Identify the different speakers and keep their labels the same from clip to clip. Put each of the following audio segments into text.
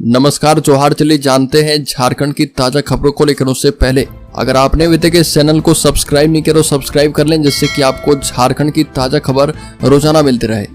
Speaker 1: नमस्कार, जोहार। चलिए जानते हैं झारखंड की ताजा खबरों को, लेकिन उससे पहले अगर आपने अभी तक इस चैनल को सब्सक्राइब नहीं किया तो सब्सक्राइब कर लें, जिससे कि आपको झारखंड की ताजा खबर रोजाना मिलती रहे।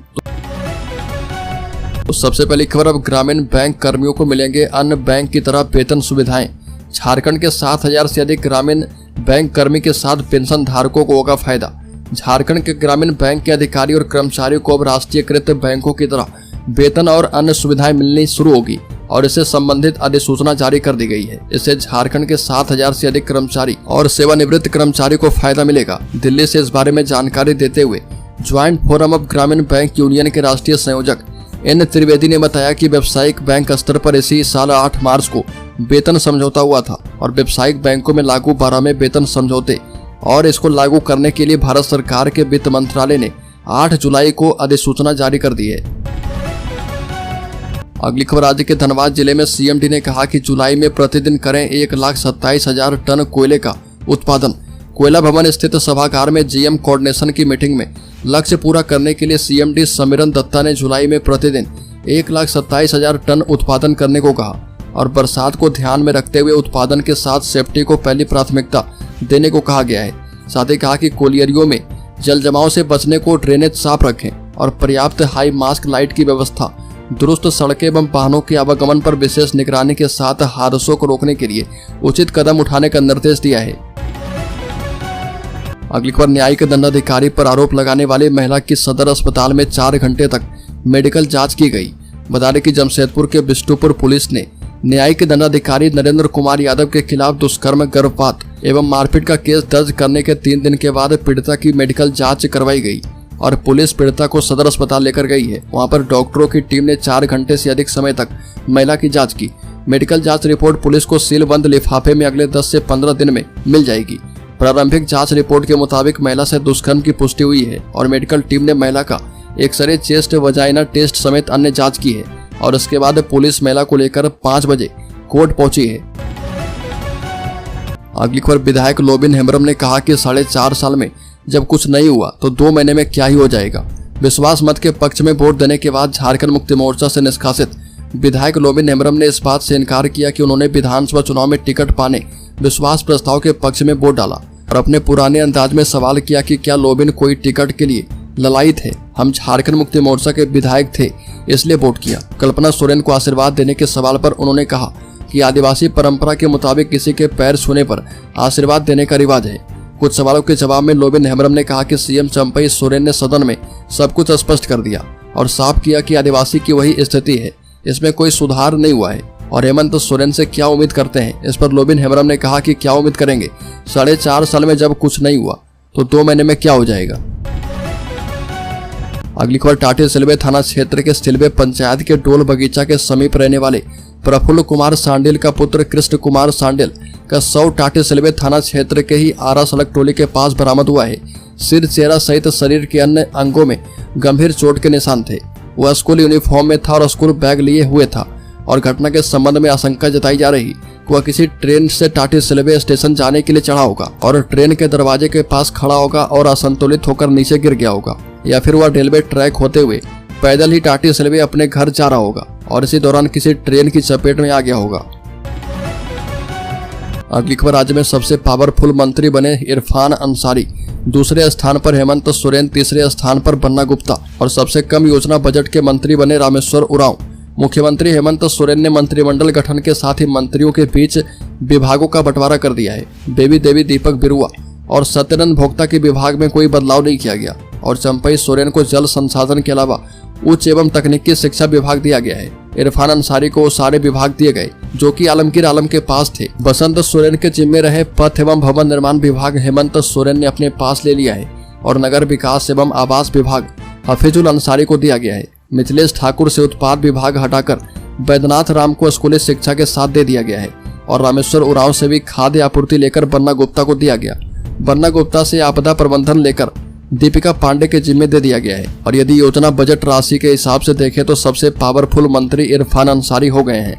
Speaker 1: तो सबसे पहली खबर, अब ग्रामीण बैंक कर्मियों को मिलेंगे अन्य बैंक की तरह वेतन सुविधाएं। झारखंड के 7,000 से अधिक ग्रामीण बैंक कर्मी के साथ पेंशन धारकों को होगा फायदा। झारखंड के ग्रामीण बैंक के अधिकारी और कर्मचारियों को अब राष्ट्रीयकृत बैंकों की तरह वेतन और अन्य सुविधाएं मिलनी शुरू होगी और इससे संबंधित अधिसूचना जारी कर दी गई है। इससे झारखंड के 7,000 से अधिक कर्मचारी और सेवानिवृत्त कर्मचारी को फायदा मिलेगा। दिल्ली से इस बारे में जानकारी देते हुए ज्वाइंट फोरम ऑफ ग्रामीण बैंक यूनियन के राष्ट्रीय संयोजक एन त्रिवेदी ने बताया कि व्यावसायिक बैंक स्तर पर इसी साल 8 मार्च को वेतन समझौता हुआ था और व्यावसायिक बैंकों में लागू 12वें वेतन समझौते और इसको लागू करने के लिए भारत सरकार के वित्त मंत्रालय ने 8 जुलाई को अधिसूचना जारी कर दी है। अगली खबर, राज्य के धनबाद जिले में सीएमडी ने कहा कि जुलाई में प्रतिदिन करें 1,27,000 टन कोयले का उत्पादन। कोयला भवन स्थित सभागार में जीएम कोऑर्डिनेशन की मीटिंग में लक्ष्य पूरा करने के लिए सीएमडी समीरन दत्ता ने जुलाई में प्रतिदिन 1,27,000 टन उत्पादन करने को कहा और बरसात को ध्यान में रखते हुए उत्पादन के साथ सेफ्टी को पहली प्राथमिकता देने को कहा गया है। साथ ही कहा कि कोलियरियों में जल जमाव से बचने को ड्रेनेज साफ रखें और पर्याप्त हाई मास्क लाइट की व्यवस्था, दुरुस्त सड़कें एवं वाहनों के आवागमन पर विशेष निगरानी के साथ हादसों को रोकने के लिए उचित कदम उठाने का निर्देश दिया है। अगली खबर, न्यायिक दंडाधिकारी पर आरोप लगाने वाली महिला की सदर अस्पताल में 4 घंटे तक मेडिकल जांच की गई। बता दें कि जमशेदपुर के बिष्टुपुर पुलिस ने न्यायिक दंडाधिकारी नरेंद्र कुमार यादव के खिलाफ दुष्कर्म, गर्भपात एवं मारपीट का केस दर्ज करने के 3 दिन के बाद पीड़िता की मेडिकल जाँच करवाई गई और पुलिस पीड़िता को सदर अस्पताल लेकर गई है। वहां पर डॉक्टरों की टीम ने 4 घंटे से अधिक समय तक महिला की जांच की। मेडिकल जांच रिपोर्ट पुलिस को सीलबंद लिफाफे में अगले 10 से 15 दिन में मिल जाएगी। प्रारंभिक जांच रिपोर्ट के मुताबिक महिला से दुष्कर्म की पुष्टि हुई है और मेडिकल टीम ने महिला का एक्सरे, चेस्ट, वजाइना टेस्ट समेत अन्य जाँच की है और इसके बाद पुलिस महिला को लेकर 5 बजे कोर्ट पहुंची है। अगली खबर, विधायक लोबिन हेम्ब्रम ने कहा कि 4.5 साल में जब कुछ नहीं हुआ तो 2 महीने में क्या ही हो जाएगा। विश्वास मत के पक्ष में वोट देने के बाद झारखंड मुक्ति मोर्चा से निष्कासित विधायक लोबिन हेम्ब्रम ने इस बात से इनकार किया कि उन्होंने विधानसभा चुनाव में टिकट पाने विश्वास प्रस्ताव के पक्ष में वोट डाला और अपने पुराने अंदाज में सवाल किया कि क्या लोबिन कोई टिकट के लिए लड़ाई थे। हम झारखंड मुक्ति मोर्चा के विधायक थे इसलिए वोट किया। कल्पना सोरेन को आशीर्वाद देने के सवाल पर उन्होंने कहा कि आदिवासी परंपरा के मुताबिक किसी के पैर छूने पर आशीर्वाद देने का रिवाज है। कुछ सवालों के जवाब में लोबिन हेम्ब्रम ने कहा कि सीएम चंपई सोरेन ने सदन में सब कुछ स्पष्ट कर दिया और साफ किया कि आदिवासी की वही स्थिति है, इसमें कोई सुधार नहीं हुआ है और हेमंत सोरेन से क्या उम्मीद करते हैं। इस पर लोबिन हेम्ब्रम ने कहा कि क्या उम्मीद करेंगे, 4.5 साल में जब कुछ नहीं हुआ तो 2 महीने में क्या हो जाएगा। अगली खबर, टाटी सिलवे थाना क्षेत्र के सिलवे पंचायत के डोल बगीचा के समीप रहने वाले प्रफुल्ल कुमार सांडिल का पुत्र कृष्ण कुमार सांडिल का शव टाटी सिलवे थाना क्षेत्र के ही आरा सड़क टोली के पास बरामद हुआ है। सिर, चेहरा सहित शरीर के अन्य अंगों में गंभीर चोट के निशान थे। वह स्कूल यूनिफॉर्म में था और स्कूल बैग लिए हुए था और घटना के संबंध में आशंका जताई जा रही कि वह किसी ट्रेन से टाटी सिलवे स्टेशन जाने के लिए चढ़ा होगा और ट्रेन के दरवाजे के पास खड़ा होगा और असंतुलित होकर नीचे गिर गया होगा, या फिर वह रेलवे ट्रैक होते हुए पैदल ही टाटी सिलवे अपने घर जा रहा होगा और इसी दौरान किसी ट्रेन की चपेट में आ गया होगा। अगली खबर, राज्य में सबसे पावरफुल मंत्री बने इरफान अंसारी, दूसरे स्थान पर हेमंत सोरेन, तीसरे स्थान पर बन्ना गुप्ता और सबसे कम योजना बजट के मंत्री बने रामेश्वर उरांव। मुख्यमंत्री हेमंत सोरेन ने मंत्रिमंडल गठन के साथ ही मंत्रियों के बीच विभागों का बंटवारा कर दिया है। बेबी देवी दीपक बिरुआ और सत्यानंद भोक्ता के विभाग में कोई बदलाव नहीं किया गया और चंपई सोरेन को जल संसाधन के अलावा उच्च एवं तकनीकी शिक्षा विभाग दिया गया है। इरफान अंसारी को सारे विभाग दिए गए जो कि आलमगीर आलम के पास थे। बसंत सोरेन के जिम्मे रहे पथ एवं भवन निर्माण विभाग हेमंत सोरेन ने अपने पास ले लिया है और नगर विकास एवं आवास विभाग हफीजुल अंसारी को दिया गया है। मिथिलेश ठाकुर से उत्पाद विभाग हटाकर बैद्यनाथ राम को स्कूली शिक्षा के साथ दे दिया गया है और रामेश्वर उरांव से भी खाद्य आपूर्ति लेकर बन्ना गुप्ता को दिया गया। बन्ना गुप्ता से आपदा प्रबंधन लेकर दीपिका पांडे के जिम्मे दे दिया गया है और यदि योजना बजट राशि के हिसाब से देखें तो सबसे पावरफुल मंत्री इरफान अंसारी हो गए हैं।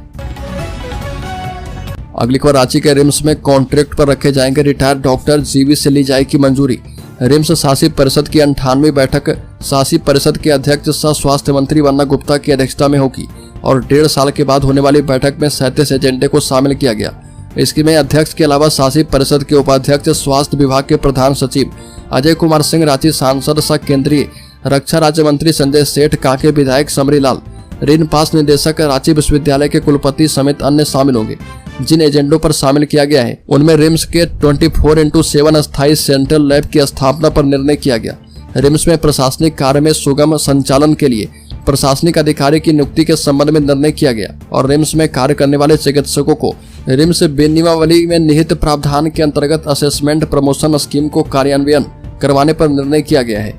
Speaker 1: अगली खबर, रांची के रिम्स में कॉन्ट्रैक्ट पर रखे जाएंगे रिटायर्ड डॉक्टर, जीवी से ली जाएगी मंजूरी। रिम्स शासी परिषद की 98वीं बैठक शासी परिषद के अध्यक्ष सह स्वास्थ्य मंत्री बन्ना गुप्ता की अध्यक्षता में होगी। और 1.5 साल के बाद होने वाली बैठक में 37 एजेंडे को शामिल किया गया। इसमें अध्यक्ष के अलावा शासी परिषद के उपाध्यक्ष, स्वास्थ्य विभाग के प्रधान सचिव अजय कुमार सिंह, रांची सांसद सह केंद्रीय रक्षा राज्य मंत्री संजय सेठ, कांके विधायक समरी लाल, ऋण पास निदेशक, रांची विश्वविद्यालय के कुलपति समेत अन्य शामिल होंगे। जिन एजेंडों पर शामिल किया गया है उनमें रिम्स के 24/7 अस्थायी सेंट्रल लैब की स्थापना पर निर्णय किया गया। रिम्स में प्रशासनिक कार्य में सुगम संचालन के लिए प्रशासनिक अधिकारी की नियुक्ति के संबंध में निर्णय किया गया और रिम्स में कार्य करने वाले चिकित्सकों को रिम्स नियमावली में निहित प्रावधान के अंतर्गत असेसमेंट प्रमोशन स्कीम को कार्यान्वयन करवाने पर निर्णय किया गया है।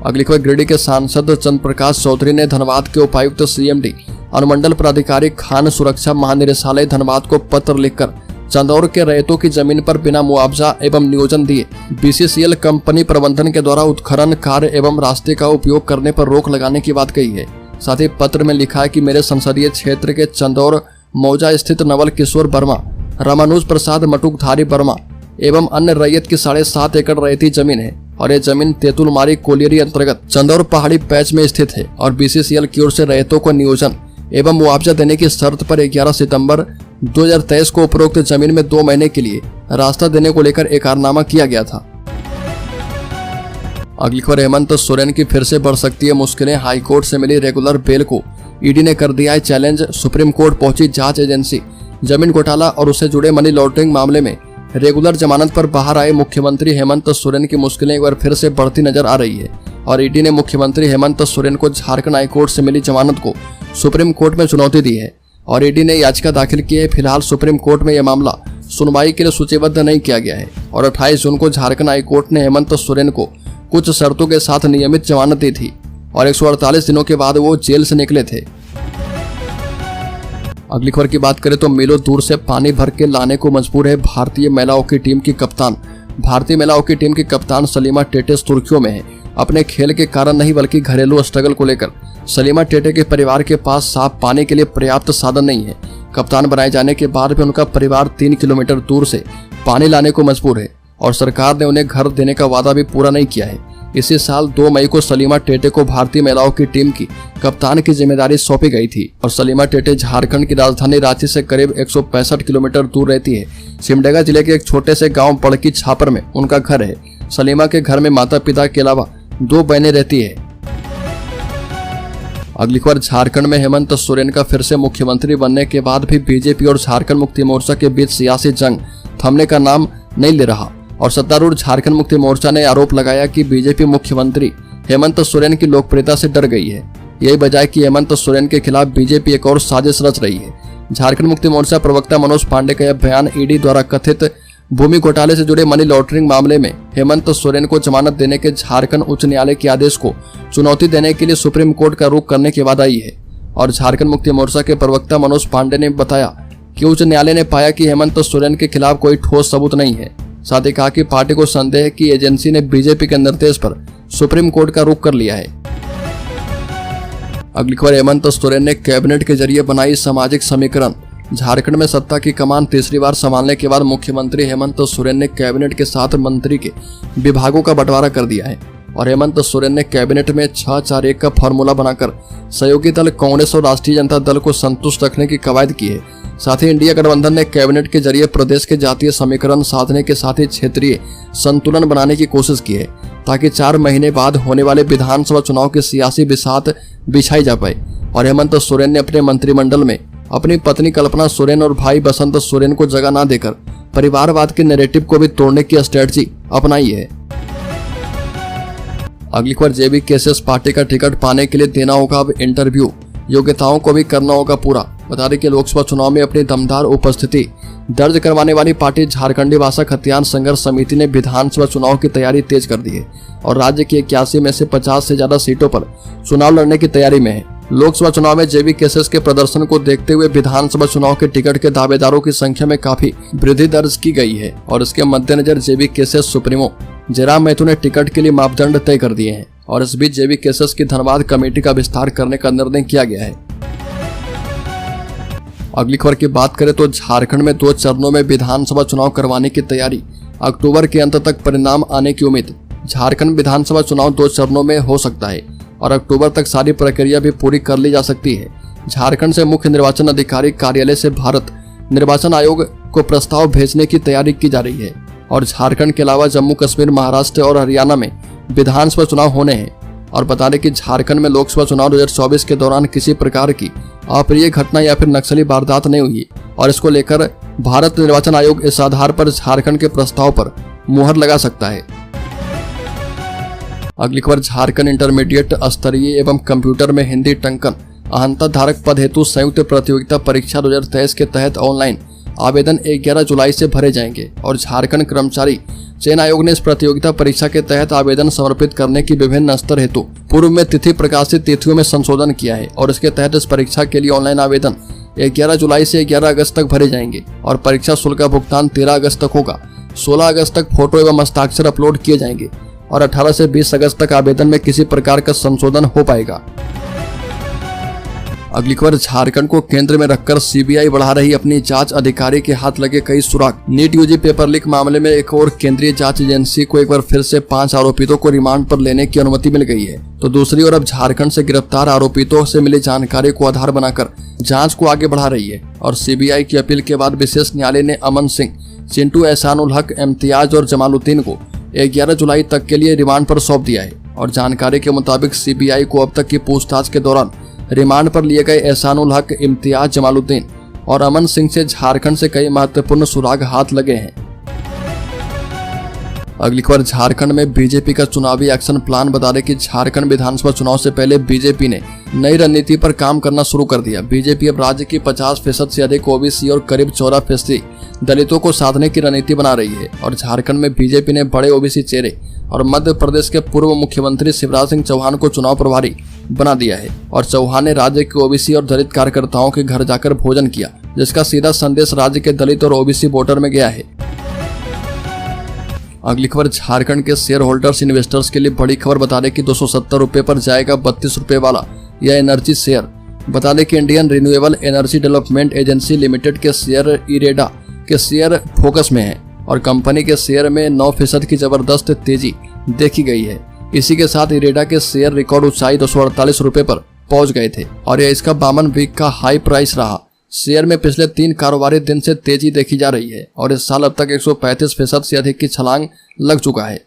Speaker 1: अगली खबर, गिरिडीह के सांसद चंद्र प्रकाश चौधरी ने धनबाद के उपायुक्त, सीएमडी, अनुमंडल प्राधिकारी, खान सुरक्षा महानिदेशालय धनबाद को पत्र लिखकर चंदौर के रैयतों की जमीन पर बिना मुआवजा एवं नियोजन दिए बीसीसीएल कंपनी प्रबंधन के द्वारा उत्खनन कार्य एवं रास्ते का उपयोग करने पर रोक लगाने की बात कही है। साथ ही पत्र में लिखा है कि मेरे संसदीय क्षेत्र के चंदौर मौजा स्थित नवल किशोर वर्मा, रामानुज प्रसाद मटुकधारी वर्मा एवं अन्य रैयत की 7.5 एकड़ रैयती जमीन है और यह जमीन तेतुलमारी कोलियरी अंतर्गत चंदौर पहाड़ी पैच में स्थित है और बीसीसीएल की ओर से रैयतों को नियोजन एवं मुआवजा देने की शर्त पर 11 सितंबर 2023 को उपरोक्त जमीन में 2 महीने के लिए रास्ता देने को लेकर एकरारनामा किया गया था। अगली खबर, हेमंत सोरेन की फिर से बढ़ सकती है मुश्किलें, हाईकोर्ट से मिली रेगुलर बेल को ईडी ने कर दिया है चैलेंज। सुप्रीम कोर्ट पहुंची जांच एजेंसी। जमीन घोटाला और उससे जुड़े मनी लॉन्ड्रिंग मामले में रेगुलर जमानत पर बाहर आए मुख्यमंत्री हेमंत सोरेन की मुश्किलें एक बार फिर से बढ़ती नजर आ रही है और ईडी ने मुख्यमंत्री हेमंत सोरेन को झारखंड हाईकोर्ट से मिली जमानत को सुप्रीम कोर्ट में चुनौती दी है और ईडी ने याचिका दाखिल की है। फिलहाल सुप्रीम कोर्ट में यह मामला सुनवाई के लिए सूचीबद्ध नहीं किया गया है और 28 जून को झारखंड हाईकोर्ट ने हेमंत सोरेन को कुछ शर्तों के साथ नियमित जमानत दी थी और 148 दिनों के बाद वो जेल से निकले थे। अगली खबर की बात करें तो मीलों दूर से पानी भर के लाने को मजबूर है भारतीय महिलाओं की टीम की कप्तान। भारतीय महिलाओं की टीम की कप्तान सलीमा टेटे सुर्खियों में है। अपने खेल के कारण नहीं बल्कि घरेलू स्ट्रगल को लेकर सलीमा टेटे के परिवार के पास साफ पानी के लिए पर्याप्त साधन नहीं है। कप्तान बनाए जाने के बाद भी उनका परिवार 3 किलोमीटर दूर से पानी लाने को मजबूर है और सरकार ने उन्हें घर देने का वादा भी पूरा नहीं किया है। इसी साल 2 मई को सलीमा टेटे को भारतीय महिलाओं की टीम की कप्तान की जिम्मेदारी सौंपी गई थी और सलीमा टेटे झारखंड की राजधानी रांची से करीब 165 किलोमीटर दूर रहती है। सिमडेगा जिले के एक छोटे से गांव पड़की छापर में उनका घर है। सलीमा के घर में माता पिता के अलावा 2 बहनें रहती है। अगली खबर, झारखंड में हेमंत सोरेन का फिर से मुख्यमंत्री बनने के बाद भी बीजेपी और झारखंड मुक्ति मोर्चा के बीच सियासी जंग थमने का नाम नहीं ले रहा और सत्तारूढ़ झारखंड मुक्ति मोर्चा ने आरोप लगाया कि बीजेपी मुख्यमंत्री हेमंत सोरेन की लोकप्रियता से डर गई है। यही बजाय कि हेमंत सोरेन के खिलाफ बीजेपी एक और साजिश रच रही है। झारखंड मुक्ति मोर्चा प्रवक्ता मनोज पांडे का यह बयान ईडी द्वारा कथित भूमि घोटाले से जुड़े मनी लॉन्ड्रिंग मामले में हेमंत सोरेन को जमानत देने के झारखंड उच्च न्यायालय के आदेश को चुनौती देने के लिए सुप्रीम कोर्ट का रुख करने के बाद आई है। और झारखंड मुक्ति मोर्चा के प्रवक्ता मनोज पांडे ने बताया कि उच्च न्यायालय ने पाया कि हेमंत सोरेन के खिलाफ कोई ठोस सबूत नहीं है। साथ ही कहा कि पार्टी को संदेह है कि एजेंसी ने बीजेपी के निर्देश पर सुप्रीम कोर्ट का रुख कर लिया है। अगली खबर, हेमंत सोरेन ने कैबिनेट के जरिए बनाई सामाजिक समीकरण। झारखंड में सत्ता की कमान तीसरी बार संभालने के बाद मुख्यमंत्री हेमंत सोरेन ने कैबिनेट के साथ मंत्री के विभागों का बंटवारा कर दिया है और हेमंत सोरेन ने कैबिनेट में 6-4-1 का फॉर्मूला बनाकर सहयोगी दल कांग्रेस और राष्ट्रीय जनता दल को संतुष्ट रखने की कवायद की है। साथ ही इंडिया गठबंधन ने कैबिनेट के जरिए प्रदेश के जातीय समीकरण साधने के साथ ही क्षेत्रीय संतुलन बनाने की कोशिश की है ताकि 4 महीने बाद होने वाले विधानसभा चुनाव की सियासी बिसात बिछाई जा पाए। और हेमंत सोरेन ने अपने मंत्रिमंडल में अपनी पत्नी कल्पना सोरेन और भाई बसंत सोरेन को जगह न देकर परिवारवाद के नैरेटिव को भी तोड़ने की स्ट्रेटजी अपनाई है। अगली बार जेबी केसेस पार्टी का टिकट पाने के लिए देना होगा अब इंटरव्यू, योग्यताओं को भी करना होगा पूरा। बता दें कि लोकसभा चुनाव में अपनी दमदार उपस्थिति दर्ज करवाने वाली पार्टी झारखंडी भाषा खतियान संघर्ष समिति ने विधानसभा चुनाव की तैयारी तेज कर दी है और राज्य की 81 में से 50 से ज्यादा सीटों पर चुनाव लड़ने की तैयारी में है। लोकसभा चुनाव में जेबी केसेस के प्रदर्शन को देखते हुए विधानसभा चुनाव के टिकट के दावेदारों की संख्या में काफी वृद्धि दर्ज की गई है और इसके मद्देनजर जेबी केसेस सुप्रीमो जयराम महतो ने टिकट के लिए मापदंड तय कर दिए हैं और इस बीच जेबी केसेस की धनबाद कमेटी का विस्तार करने का निर्णय किया गया है। अगली खबर की बात करें तो झारखंड में 2 चरणों में विधानसभा चुनाव करवाने की तैयारी, अक्टूबर के अंत तक परिणाम आने की उम्मीद। झारखंड विधानसभा चुनाव 2 चरणों में हो सकता है। और अक्टूबर तक सारी प्रक्रिया भी पूरी कर ली जा सकती है। झारखंड से मुख्य निर्वाचन अधिकारी कार्यालय से भारत निर्वाचन आयोग को प्रस्ताव भेजने की तैयारी की जा रही है और झारखंड के अलावा जम्मू कश्मीर, महाराष्ट्र और हरियाणा में विधानसभा चुनाव होने हैं। और बता दें कि झारखंड में लोकसभा चुनाव 2024 के दौरान किसी प्रकार की अप्रिय घटना या फिर नक्सली वारदात नहीं हुई और इसको लेकर भारत निर्वाचन आयोग इस आधार पर झारखंड के प्रस्ताव पर मुहर लगा सकता है। अगली खबर, झारखंड इंटरमीडिएट स्तरीय एवं कंप्यूटर में हिंदी टंकन अहंता धारक पद हेतु संयुक्त प्रतियोगिता परीक्षा 2023 के तहत ऑनलाइन आवेदन 11 जुलाई से भरे जाएंगे और झारखंड कर्मचारी चयन आयोग ने इस प्रतियोगिता परीक्षा के तहत आवेदन समर्पित करने की विभिन्न स्तर हेतु पूर्व में तिथि प्रकाशित तिथियों में संशोधन किया है और इसके तहत इस परीक्षा के लिए ऑनलाइन आवेदन 11 जुलाई से 11 अगस्त तक भरे जाएंगे और परीक्षा शुल्क का भुगतान 13 अगस्त तक होगा। 16 अगस्त तक फोटो एवं हस्ताक्षर अपलोड किए जाएंगे और 18 से 20 अगस्त तक आवेदन में किसी प्रकार का संशोधन हो पाएगा। अगली खबर, झारखंड को केंद्र में रखकर सीबीआई बढ़ा रही अपनी जांच, अधिकारी के हाथ लगे कई सुराग। नीट यूजी पेपर लीक मामले में एक और केंद्रीय जांच एजेंसी को एक बार फिर से 5 आरोपितों को रिमांड पर लेने की अनुमति मिल गई है। तो दूसरी ओर अब झारखंड से गिरफ्तार आरोपितों से मिली जानकारी को आधार बनाकर जांच को आगे बढ़ा रही है और सीबीआई की अपील के बाद विशेष न्यायालय ने अमन सिंह, चिंटू, एहसानुल हक, इम्तियाज और जमालुद्दीन को 11 जुलाई तक के लिए रिमांड पर सौंप दिया है। और जानकारी के मुताबिक सीबीआई को अब तक की पूछताछ के दौरान रिमांड पर लिए गए एहसानुल हक, इम्तियाज, जमालुद्दीन और अमन सिंह से झारखंड से कई महत्वपूर्ण सुराग हाथ लगे हैं। अगली खबर, झारखंड में बीजेपी का चुनावी एक्शन प्लान। बता दें कि झारखंड विधानसभा चुनाव से पहले बीजेपी ने नई रणनीति पर काम करना शुरू कर दिया। बीजेपी अब राज्य की 50% से अधिक ओबीसी और करीब 14% दलितों को साधने की रणनीति बना रही है और झारखंड में बीजेपी ने बड़े ओबीसी चेहरे और मध्य प्रदेश के पूर्व मुख्यमंत्री शिवराज सिंह चौहान को चुनाव प्रभारी बना दिया है और चौहान ने राज्य के ओबीसी और दलित कार्यकर्ताओं के घर जाकर भोजन किया, जिसका सीधा संदेश राज्य के दलित और ओबीसी वोटर में गया है। अगली खबर, झारखंड के शेयर होल्डर्स इन्वेस्टर्स के लिए बड़ी खबर। बता दें कि 270 रुपए पर जाएगा 32 रुपए वाला यह एनर्जी शेयर। बता दें कि Indian renewable energy development agency limited के शेयर इरेडा के शेयर फोकस में है और कंपनी के शेयर में 9% की जबरदस्त तेजी देखी गई है। इसी के साथ इरेडा के शेयर रिकॉर्ड ऊंचाई 248 रुपए पर पहुंच गए थे और यह इसका 52 वीक का हाई प्राइस रहा। शेयर में पिछले 3 कारोबारी दिन से तेजी देखी जा रही है और इस साल अब तक 135% से अधिक की छलांग लग चुका है।